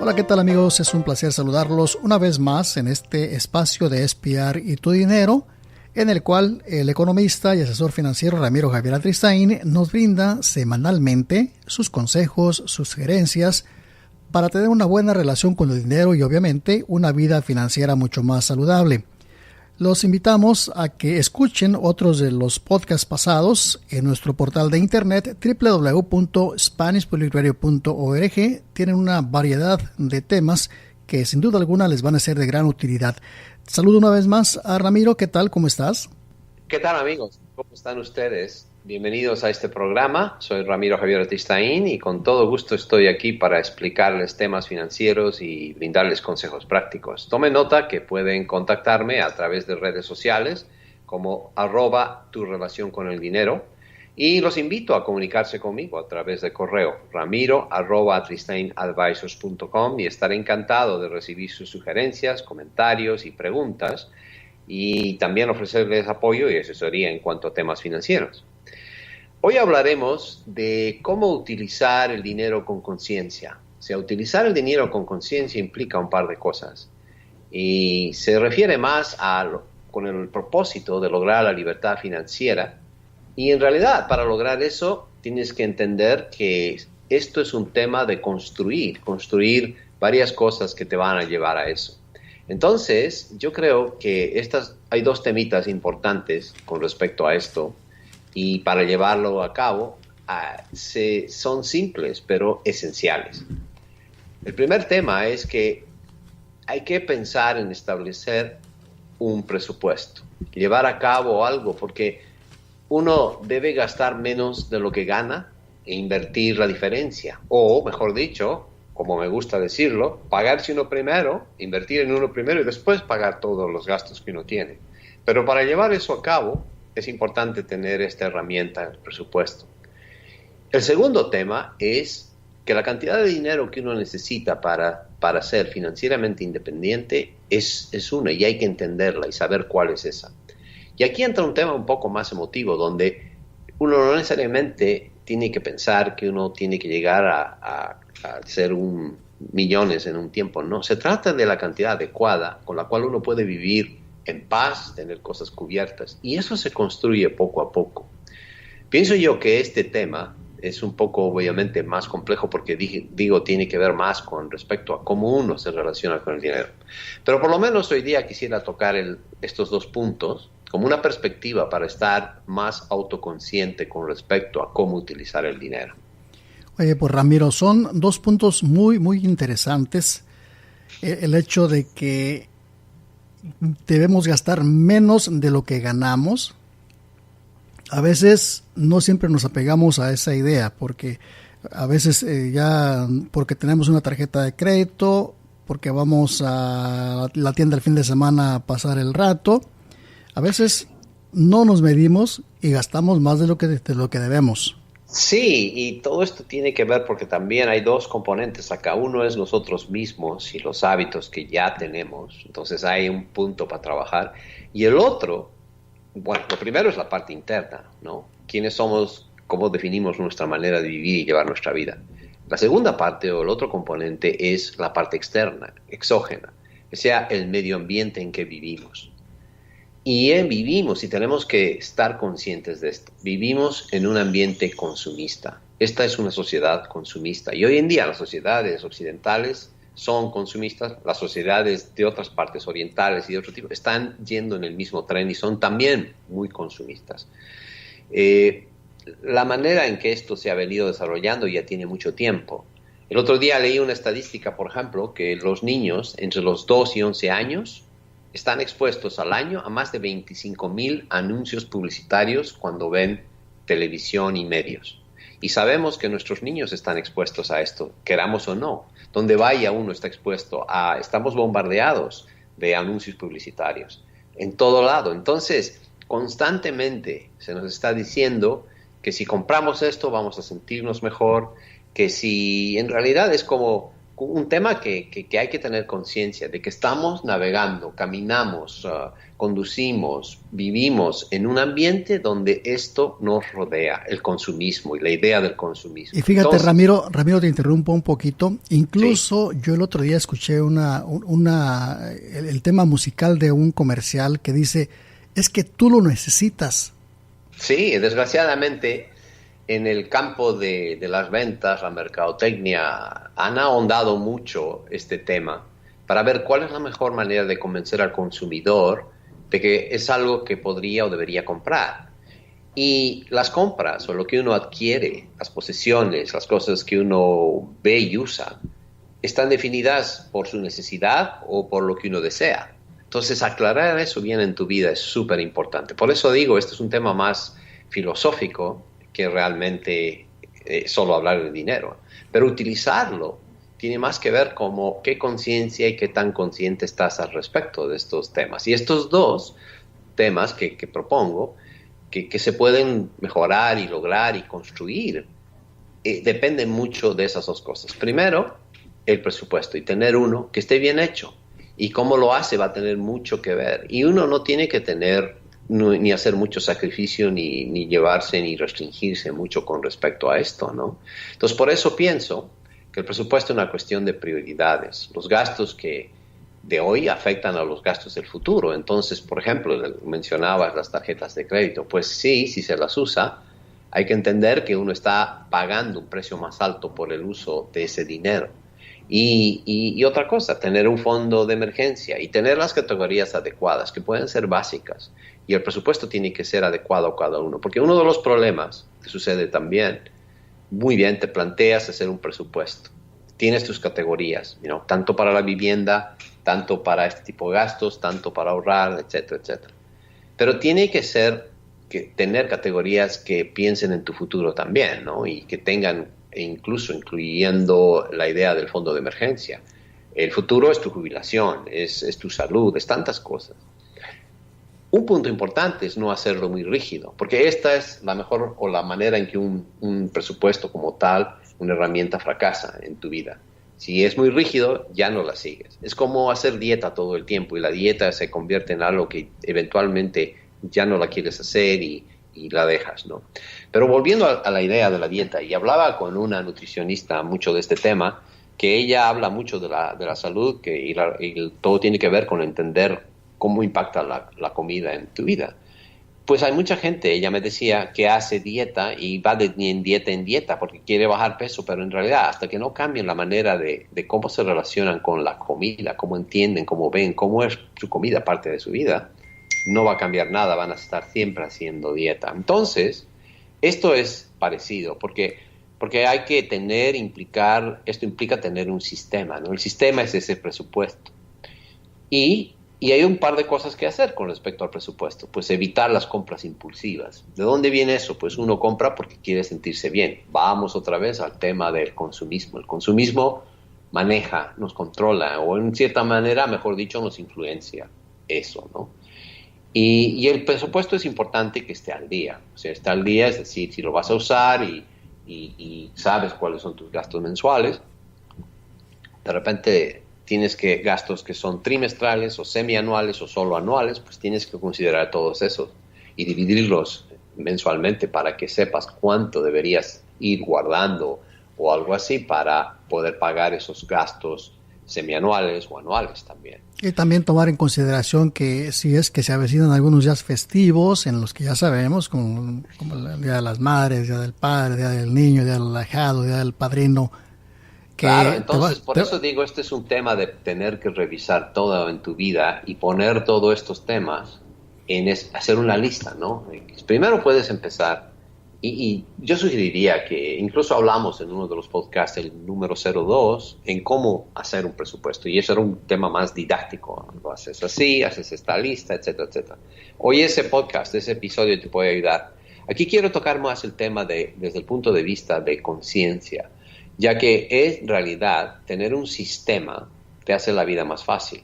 Hola, ¿qué tal amigos? Es un placer saludarlos una vez más en este espacio de Espiar y tu dinero, en el cual el economista y asesor financiero Ramiro Javier Atristain nos brinda semanalmente sus consejos, sus sugerencias para tener una buena relación con el dinero y obviamente una vida financiera mucho más saludable. Los invitamos a que escuchen otros de los podcasts pasados en nuestro portal de internet www.spanishpublicradio.org. Tienen una variedad de temas que sin duda alguna les van a ser de gran utilidad. Saludo una vez más a Ramiro. ¿Qué tal? ¿Cómo estás? ¿Qué tal, amigos? ¿Cómo están ustedes? Bienvenidos a este programa. Soy Ramiro Javier Atristain y con todo gusto estoy aquí para explicarles temas financieros y brindarles consejos prácticos. Tomen nota que pueden contactarme a través de redes sociales como @turrelacionconelDinero y los invito a comunicarse conmigo a través de correo ramiro@atristainadvisors.com y estaré encantado de recibir sus sugerencias, comentarios y preguntas y también ofrecerles apoyo y asesoría en cuanto a temas financieros. Hoy hablaremos de cómo utilizar el dinero con conciencia. O sea, utilizar el dinero con conciencia implica un par de cosas y se refiere más con el propósito de lograr la libertad financiera y en realidad para lograr eso tienes que entender que esto es un tema de construir varias cosas que te van a llevar a eso. Entonces, yo creo que hay dos temitas importantes con respecto a esto. Y para llevarlo a cabo, son simples, pero esenciales. El primer tema es que hay que pensar en establecer un presupuesto, llevar a cabo algo, porque uno debe gastar menos de lo que gana e invertir la diferencia. O, mejor dicho, como me gusta decirlo, pagarse uno primero, invertir en uno primero y después pagar todos los gastos que uno tiene. Pero para llevar eso a cabo, es importante tener esta herramienta, el presupuesto. El segundo tema es que la cantidad de dinero que uno necesita para ser financieramente independiente es una y hay que entenderla y saber cuál es esa. Y aquí entra un tema un poco más emotivo, donde uno no necesariamente tiene que pensar que uno tiene que llegar a ser millones en un tiempo. No, se trata de la cantidad adecuada con la cual uno puede vivir en paz, tener cosas cubiertas. Y eso se construye poco a poco. Pienso yo que este tema es un poco, obviamente, más complejo porque tiene que ver más con respecto a cómo uno se relaciona con el dinero. Pero por lo menos hoy día quisiera tocar estos dos puntos como una perspectiva para estar más autoconsciente con respecto a cómo utilizar el dinero. Oye, pues Ramiro, son dos puntos muy, muy interesantes. El hecho de que debemos gastar menos de lo que ganamos. A veces no siempre nos apegamos a esa idea, porque a veces porque tenemos una tarjeta de crédito, porque vamos a la tienda el fin de semana a pasar el rato, a veces no nos medimos y gastamos más de lo que debemos. Sí, y todo esto tiene que ver porque también hay dos componentes acá. Uno es nosotros mismos y los hábitos que ya tenemos. Entonces hay un punto para trabajar. Y el otro, bueno, lo primero es la parte interna, ¿no? ¿Quiénes somos? ¿Cómo definimos nuestra manera de vivir y llevar nuestra vida? La segunda parte o el otro componente es la parte externa, exógena, o sea, el medio ambiente en que vivimos. Y vivimos, y tenemos que estar conscientes de esto, vivimos en un ambiente consumista. Esta es una sociedad consumista. Y hoy en día las sociedades occidentales son consumistas, las sociedades de otras partes orientales y de otro tipo están yendo en el mismo tren y son también muy consumistas. La manera en que esto se ha venido desarrollando ya tiene mucho tiempo. El otro día leí una estadística, por ejemplo, que los niños entre los 2 y 11 años están expuestos al año a más de 25,000 anuncios publicitarios cuando ven televisión y medios. Y sabemos que nuestros niños están expuestos a esto, queramos o no. Donde vaya uno está expuesto estamos bombardeados de anuncios publicitarios en todo lado. Entonces, constantemente se nos está diciendo que si compramos esto vamos a sentirnos mejor, que si en realidad es como un tema que hay que tener conciencia de que estamos navegando, caminamos, conducimos, vivimos en un ambiente donde esto nos rodea, el consumismo y la idea del consumismo. Y fíjate, entonces, Ramiro, te interrumpo un poquito. Incluso sí, yo el otro día escuché el tema musical de un comercial que dice, es que tú lo necesitas. Sí, desgraciadamente en el campo de las ventas, la mercadotecnia, han ahondado mucho este tema para ver cuál es la mejor manera de convencer al consumidor de que es algo que podría o debería comprar. Y las compras o lo que uno adquiere, las posesiones, las cosas que uno ve y usa, están definidas por su necesidad o por lo que uno desea. Entonces, aclarar eso bien en tu vida es súper importante. Por eso digo, este es un tema más filosófico que realmente solo hablar de dinero. Pero utilizarlo tiene más que ver como qué conciencia y qué tan consciente estás al respecto de estos temas. Y estos dos temas que propongo, que se pueden mejorar y lograr y construir, dependen mucho de esas dos cosas. Primero, el presupuesto y tener uno que esté bien hecho. Y cómo lo hace va a tener mucho que ver. Y uno no tiene que tener ni hacer mucho sacrificio, ni llevarse, ni restringirse mucho con respecto a esto, ¿no? Entonces, por eso pienso que el presupuesto es una cuestión de prioridades. Los gastos que de hoy afectan a los gastos del futuro. Entonces, por ejemplo, mencionabas las tarjetas de crédito. Pues sí, si se las usa, hay que entender que uno está pagando un precio más alto por el uso de ese dinero. Y otra cosa, tener un fondo de emergencia y tener las categorías adecuadas, que pueden ser básicas. Y el presupuesto tiene que ser adecuado a cada uno. Porque uno de los problemas que sucede también, muy bien, te planteas hacer un presupuesto. Tienes tus categorías, tanto para la vivienda, tanto para este tipo de gastos, tanto para ahorrar, etcétera, etcétera. Pero tiene que tener categorías que piensen en tu futuro también, ¿no? Y que tengan, incluso incluyendo la idea del fondo de emergencia. El futuro es tu jubilación, es tu salud, es tantas cosas. Un punto importante es no hacerlo muy rígido, porque esta es la mejor o la manera en que un presupuesto como tal, una herramienta fracasa en tu vida. Si es muy rígido, ya no la sigues. Es como hacer dieta todo el tiempo y la dieta se convierte en algo que eventualmente ya no la quieres hacer y la dejas, ¿no? Pero volviendo a la idea de la dieta, y hablaba con una nutricionista mucho de este tema, que ella habla mucho de la salud, y todo tiene que ver con entender cómo impacta la comida en tu vida. Pues hay mucha gente, ella me decía, que hace dieta y va de dieta en dieta porque quiere bajar peso, pero en realidad hasta que no cambien la manera de cómo se relacionan con la comida, cómo entienden, cómo ven, cómo es su comida parte de su vida, no va a cambiar nada, van a estar siempre haciendo dieta. Entonces, esto es parecido porque hay que esto implica tener un sistema, ¿no? El sistema es ese presupuesto. Y hay un par de cosas que hacer con respecto al presupuesto. Pues evitar las compras impulsivas. ¿De dónde viene eso? Pues uno compra porque quiere sentirse bien. Vamos otra vez al tema del consumismo. El consumismo maneja, nos controla, o en cierta manera, mejor dicho, nos influencia eso, ¿no? Y el presupuesto es importante que esté al día. O sea, está al día, es decir, si lo vas a usar y sabes cuáles son tus gastos mensuales, de repente tienes gastos que son trimestrales o semianuales o solo anuales, pues tienes que considerar todos esos y dividirlos mensualmente para que sepas cuánto deberías ir guardando o algo así para poder pagar esos gastos semianuales o anuales también. Y también tomar en consideración que si es que se avecinan algunos días festivos en los que ya sabemos, como el Día de las Madres, Día del Padre, Día del Niño, Día del Ahijado, Día del Padrino. Claro, entonces por eso digo, este es un tema de tener que revisar todo en tu vida y poner todos estos temas hacer una lista, ¿no? Primero puedes empezar y yo sugeriría que incluso hablamos en uno de los podcasts, el número 02, en cómo hacer un presupuesto, y eso era un tema más didáctico. Lo haces así, haces esta lista, etcétera, etcétera. Hoy ese podcast, ese episodio te puede ayudar. Aquí quiero tocar más el tema desde el punto de vista de conciencia, ya que en realidad tener un sistema te hace la vida más fácil.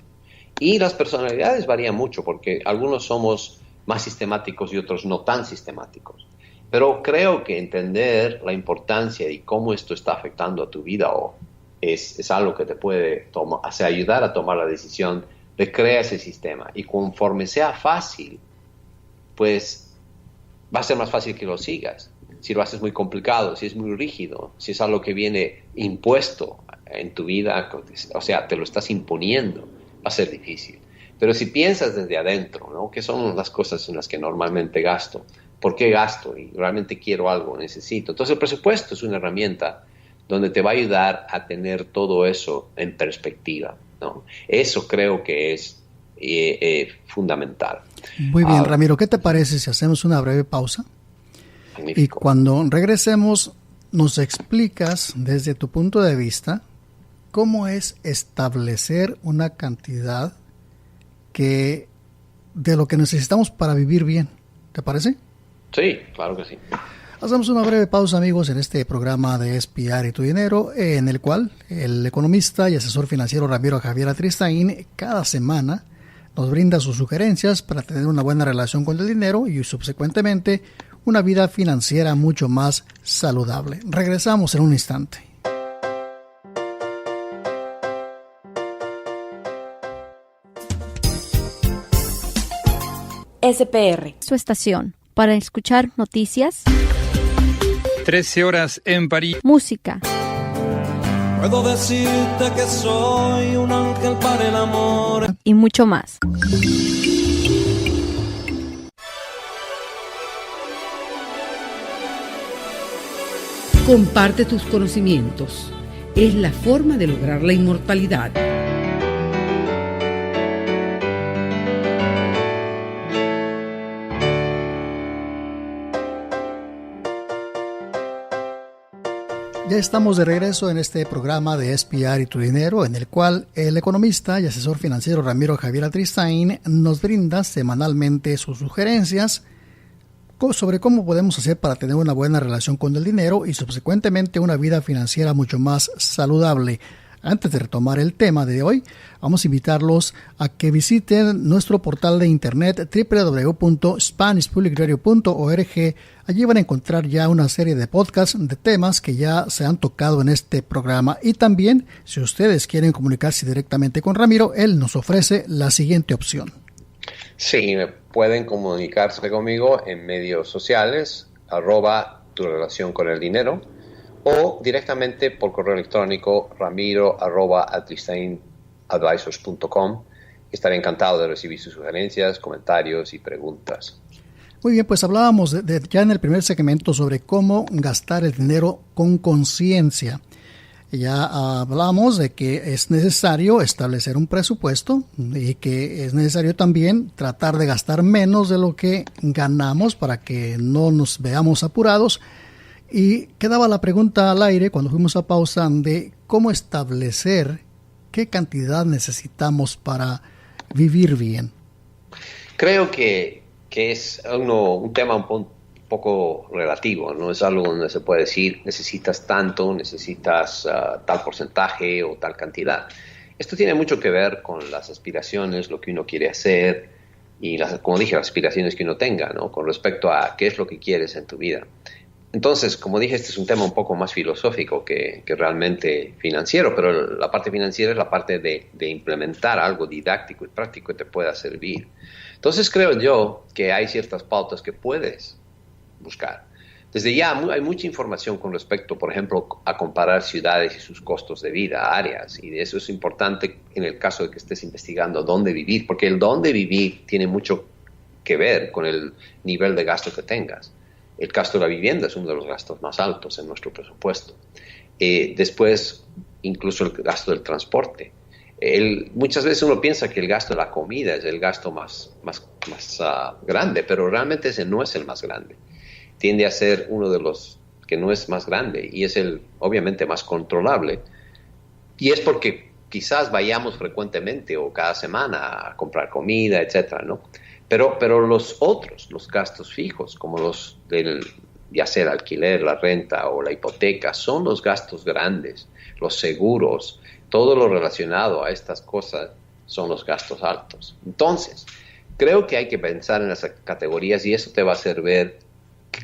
Y las personalidades varían mucho, porque algunos somos más sistemáticos y otros no tan sistemáticos. Pero creo que entender la importancia y cómo esto está afectando a tu vida o es algo que te puede ayudar a tomar la decisión de crear ese sistema. Y conforme sea fácil, pues va a ser más fácil que lo sigas. Si lo haces muy complicado, si es muy rígido, si es algo que viene impuesto en tu vida, o sea, te lo estás imponiendo, va a ser difícil. Pero si piensas desde adentro, ¿no? ¿Qué son las cosas en las que normalmente gasto? ¿Por qué gasto? Y realmente quiero algo, necesito. Entonces el presupuesto es una herramienta donde te va a ayudar a tener todo eso en perspectiva, ¿no? Eso creo que es fundamental. Muy bien, Ramiro, ¿qué te parece si hacemos una breve pausa? Magnífico. Y cuando regresemos, nos explicas desde tu punto de vista cómo es establecer una cantidad de lo que necesitamos para vivir bien. ¿Te parece? Sí, claro que sí. Hacemos una breve pausa, amigos, en este programa de Espiar y tu Dinero, en el cual el economista y asesor financiero Ramiro Javier Atristain cada semana nos brinda sus sugerencias para tener una buena relación con el dinero y subsecuentemente una vida financiera mucho más saludable. Regresamos en un instante. SPR, su estación, para escuchar noticias, 13 horas en París, música, puedo decirte que soy un ángel para el amor y mucho más. Comparte tus conocimientos. Es la forma de lograr la inmortalidad. Ya estamos de regreso en este programa de Espiar y tu Dinero, en el cual el economista y asesor financiero Ramiro Javier Atristain nos brinda semanalmente sus sugerencias sobre cómo podemos hacer para tener una buena relación con el dinero y subsecuentemente una vida financiera mucho más saludable. Antes de retomar el tema de hoy, vamos a invitarlos a que visiten nuestro portal de internet www.spanishpublicradio.org. Allí van a encontrar ya una serie de podcasts de temas que ya se han tocado en este programa. Y también, si ustedes quieren comunicarse directamente con Ramiro, él nos ofrece la siguiente opción. Sí, pueden comunicarse conmigo en medios sociales, @tu relación con el dinero, o directamente por correo electrónico ramiro@atristain.advisors.com. Estaré encantado de recibir sus sugerencias, comentarios y preguntas. Muy bien, pues hablábamos ya en el primer segmento sobre cómo gastar el dinero con conciencia. Ya hablamos de que es necesario establecer un presupuesto y que es necesario también tratar de gastar menos de lo que ganamos para que no nos veamos apurados. Y quedaba la pregunta al aire cuando fuimos a pausa de cómo establecer qué cantidad necesitamos para vivir bien. Creo que es un tema un poco relativo, no es algo donde se puede decir necesitas tanto, necesitas tal porcentaje o tal cantidad. Esto tiene mucho que ver con las aspiraciones, lo que uno quiere hacer y, como dije, las aspiraciones que uno tenga, ¿no? Con respecto a qué es lo que quieres en tu vida. Entonces, como dije, este es un tema un poco más filosófico que realmente financiero, pero la parte financiera es la parte de implementar algo didáctico y práctico que te pueda servir. Entonces, creo yo que hay ciertas pautas que puedes buscar. Desde ya hay mucha información con respecto, por ejemplo, a comparar ciudades y sus costos de vida, áreas, y de eso es importante en el caso de que estés investigando dónde vivir, porque el dónde vivir tiene mucho que ver con el nivel de gasto que tengas. El gasto de la vivienda es uno de los gastos más altos en nuestro presupuesto. Después, incluso el gasto del transporte. Muchas veces uno piensa que el gasto de la comida es el gasto más grande, pero realmente ese no es el más grande. Tiende a ser uno de los que no es más grande y es el, obviamente, más controlable. Y es porque quizás vayamos frecuentemente o cada semana a comprar comida, etcétera, ¿no? Pero los otros, los gastos fijos, como los ya sea el alquiler, la renta o la hipoteca, son los gastos grandes, los seguros, todo lo relacionado a estas cosas son los gastos altos. Entonces, creo que hay que pensar en las categorías y eso te va a hacer ver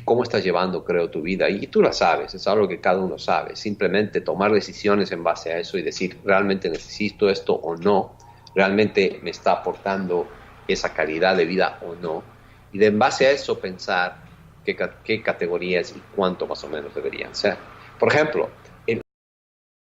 cómo estás llevando, creo, tu vida. Y tú la sabes, es algo que cada uno sabe. Simplemente tomar decisiones en base a eso y decir, ¿realmente necesito esto o no? ¿Realmente me está aportando esa calidad de vida o no? Y en base a eso pensar qué categorías y cuánto más o menos deberían ser. Por ejemplo,